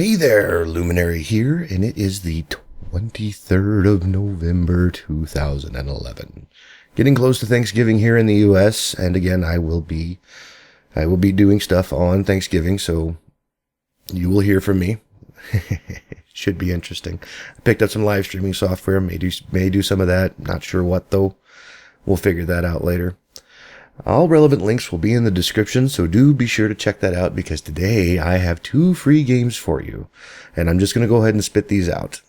Hey there, Luminary here, and it is the 23rd of November 2011. Getting close to Thanksgiving here in the US, and again, I will be doing stuff on Thanksgiving, so you will hear from me. Should be interesting. I picked up some live streaming software, may do some of that, not sure what though. We'll figure that out later. All relevant links will be in the description, so do be sure to check that out because today I have 2 free games for you, and I'm just going to go ahead and spit these out.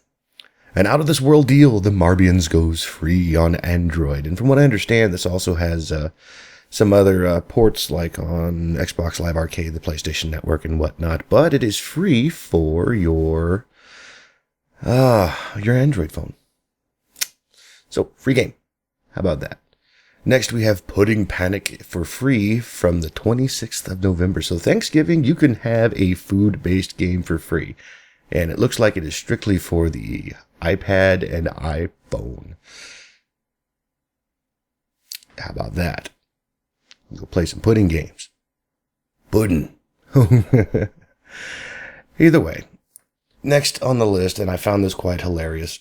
An out-of-this-world deal, the Marbians goes free on Android, and from what I understand, this also has some other ports like on Xbox Live Arcade, the PlayStation Network, and whatnot, but it is free for your Android phone. So, free game. How about that? Next, we have Pudding Panic for free from the 26th of November. So Thanksgiving, you can have a food-based game for free. And it looks like it is strictly for the iPad and iPhone. How about that? We'll play some pudding games. Pudding. Either way. Next on the list, and I found this quite hilarious,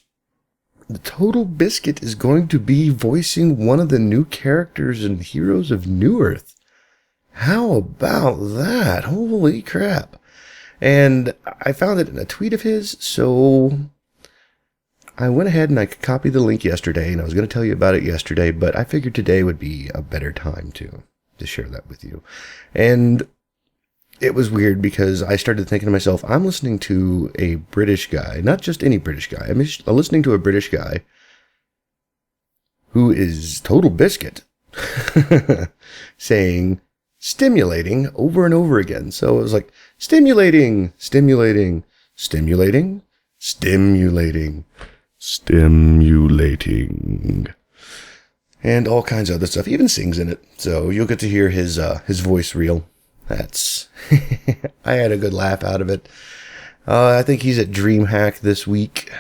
the TotalBiscuit is going to be voicing one of the new characters and heroes of New Earth. How about that? Holy crap. And I found it in a tweet of his, so I went ahead and I copied the link yesterday, and I was going to tell you about it yesterday, but I figured today would be a better time to share that with you. And it was weird because I started thinking to myself, I'm listening to a British guy, not just any British guy. I'm listening to a British guy who is TotalBiscuit saying stimulating over and over again. So it was like stimulating, stimulating, stimulating, stimulating, stimulating, and all kinds of other stuff. He even sings in it. So you'll get to hear his voice reel. That's, I had a good laugh out of it. I think he's at DreamHack this week.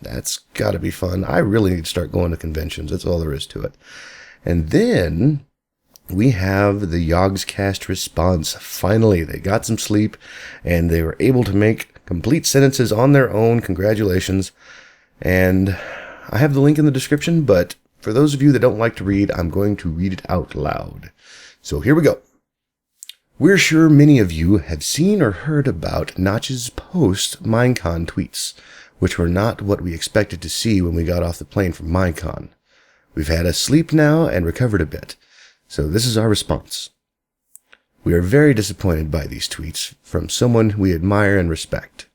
That's gotta be fun. I really need to start going to conventions. That's all there is to it. And then we have the Yogscast Response. Finally, they got some sleep and they were able to make complete sentences on their own. Congratulations. And I have the link in the description, but for those of you that don't like to read, I'm going to read it out loud. So here we go. We're sure many of you have seen or heard about Notch's post-Minecon tweets, which were not what we expected to see when we got off the plane from Minecon. We've had a sleep now and recovered a bit, so this is our response. We are very disappointed by these tweets from someone we admire and respect.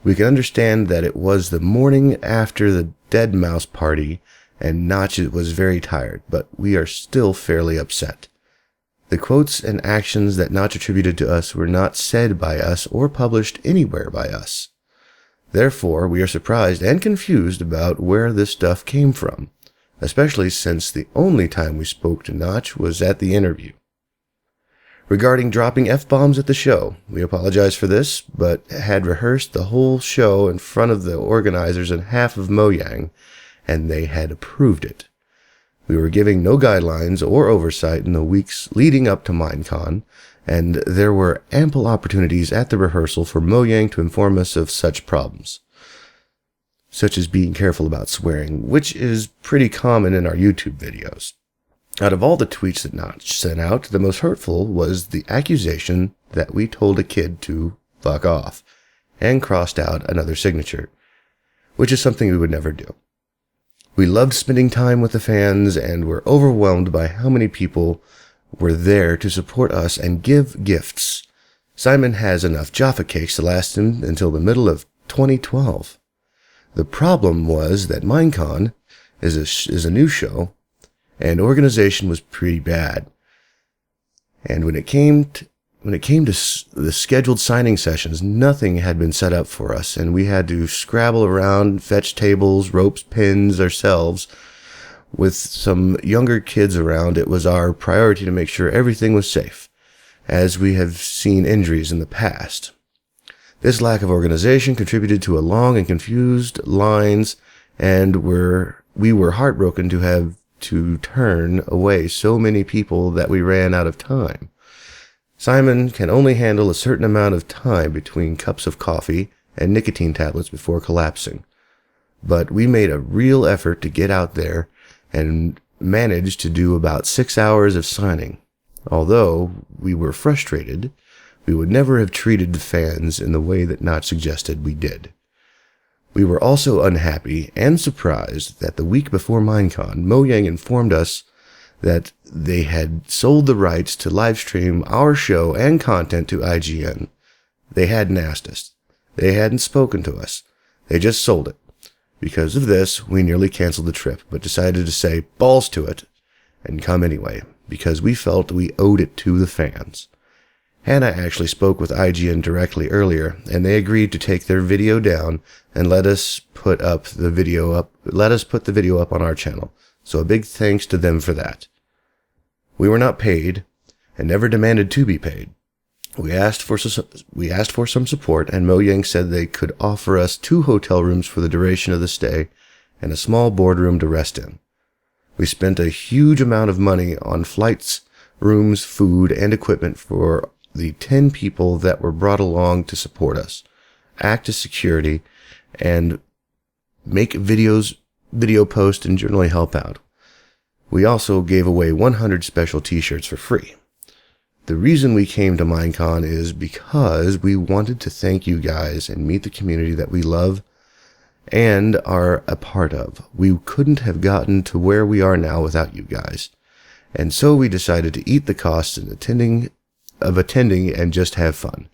We can understand that it was the morning after the Dead Mouse party and Notch was very tired, but we are still fairly upset. The quotes and actions that Notch attributed to us were not said by us or published anywhere by us. Therefore, we are surprised and confused about where this stuff came from, especially since the only time we spoke to Notch was at the interview. Regarding dropping F-bombs at the show, we apologize for this, but had rehearsed the whole show in front of the organizers and half of Mojang, and they had approved it. We were giving no guidelines or oversight in the weeks leading up to Minecon, and there were ample opportunities at the rehearsal for Mojang to inform us of such problems, such as being careful about swearing, which is pretty common in our YouTube videos. Out of all the tweets that Notch sent out, the most hurtful was the accusation that we told a kid to fuck off, and crossed out another signature, which is something we would never do. We loved spending time with the fans and were overwhelmed by how many people were there to support us and give gifts. Simon has enough Jaffa cakes to last him until the middle of 2012. The problem was that Minecon is a new show, and organization was pretty bad. And when it came to the scheduled signing sessions, nothing had been set up for us, and we had to scrabble around, fetch tables, ropes, pins ourselves. With some younger kids around, it was our priority to make sure everything was safe, as we have seen injuries in the past. This lack of organization contributed to a long and confused lines, and we were heartbroken to have to turn away so many people that we ran out of time. Simon can only handle a certain amount of time between cups of coffee and nicotine tablets before collapsing. But we made a real effort to get out there and managed to do about 6 hours of signing. Although we were frustrated, we would never have treated the fans in the way that Notch suggested we did. We were also unhappy and surprised that the week before Minecon, Mojang informed us that they had sold the rights to livestream our show and content to IGN. They hadn't asked us. They hadn't spoken to us. They just sold it. Because of this, we nearly canceled the trip, but decided to say balls to it and come anyway, because we felt we owed it to the fans. Hannah actually spoke with IGN directly earlier, and they agreed to take their video down and let us put the video up on our channel. So a big thanks to them for that. We were not paid and never demanded to be paid. We asked for some support, and Mojang said they could offer us 2 hotel rooms for the duration of the stay and a small boardroom to rest in. We spent a huge amount of money on flights, rooms, food, and equipment for the 10 people that were brought along to support us, act as security, and make video posts and generally help out. We also gave away 100 special t-shirts for free. The reason we came to Minecon is because we wanted to thank you guys and meet the community that we love and are a part of. We couldn't have gotten to where we are now without you guys. And so we decided to eat the costs of attending and just have fun.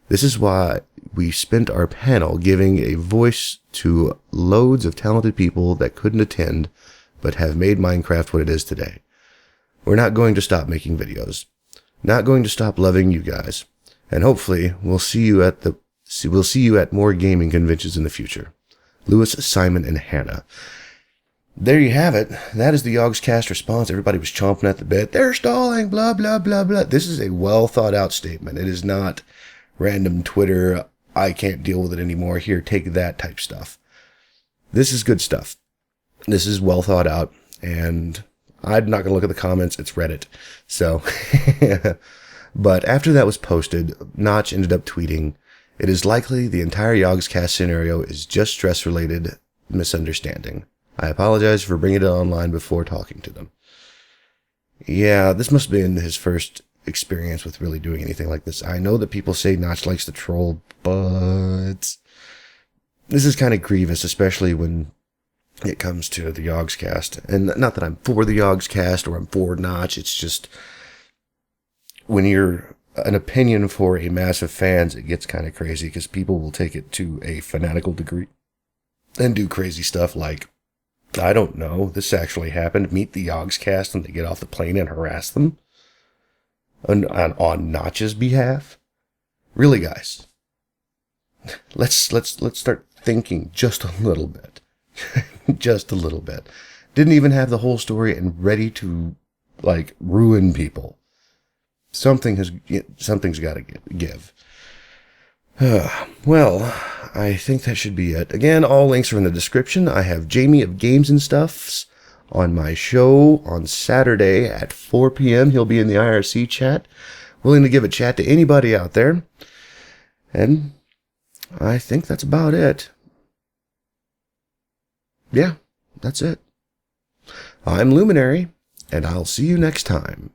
This is why we spent our panel giving a voice to loads of talented people that couldn't attend but have made Minecraft what it is today. We're not going to stop making videos. Not going to stop loving you guys. And hopefully we'll see you at more gaming conventions in the future. Lewis, Simon, and Hannah. There you have it. That is the Yogscast response. Everybody was chomping at the bit. They're stalling, blah, blah, blah, blah. This is a well thought out statement. It is not random Twitter, I can't deal with it anymore, here, take that type stuff. This is good stuff. This is well thought out, and I'm not going to look at the comments. It's Reddit. So, but after that was posted, Notch ended up tweeting, "It is likely the entire Yogscast scenario is just stress-related misunderstanding. I apologize for bringing it online before talking to them." Yeah, this must have been his first experience with really doing anything like this. I know that people say Notch likes to troll, but this is kind of grievous, especially when it comes to the Yogscast. And not that I'm for the Yogscast or I'm for Notch, it's just when you're an opinion for a mass of fans, it gets kind of crazy because people will take it to a fanatical degree and do crazy stuff like, I don't know, this actually happened, meet the Yogscast and they get off the plane and harass them on Notch's behalf. Really, guys, let's start thinking just a little bit. Just a little bit. Didn't even have the whole story and ready to, ruin people. Something's got to give. Well, I think that should be it. Again, all links are in the description. I have Jamie of Gamesandstuffs on my show on Saturday at 4 p.m. He'll be in the IRC chat, willing to give a chat to anybody out there. And I think that's about it. Yeah, that's it. I'm Luminary, and I'll see you next time.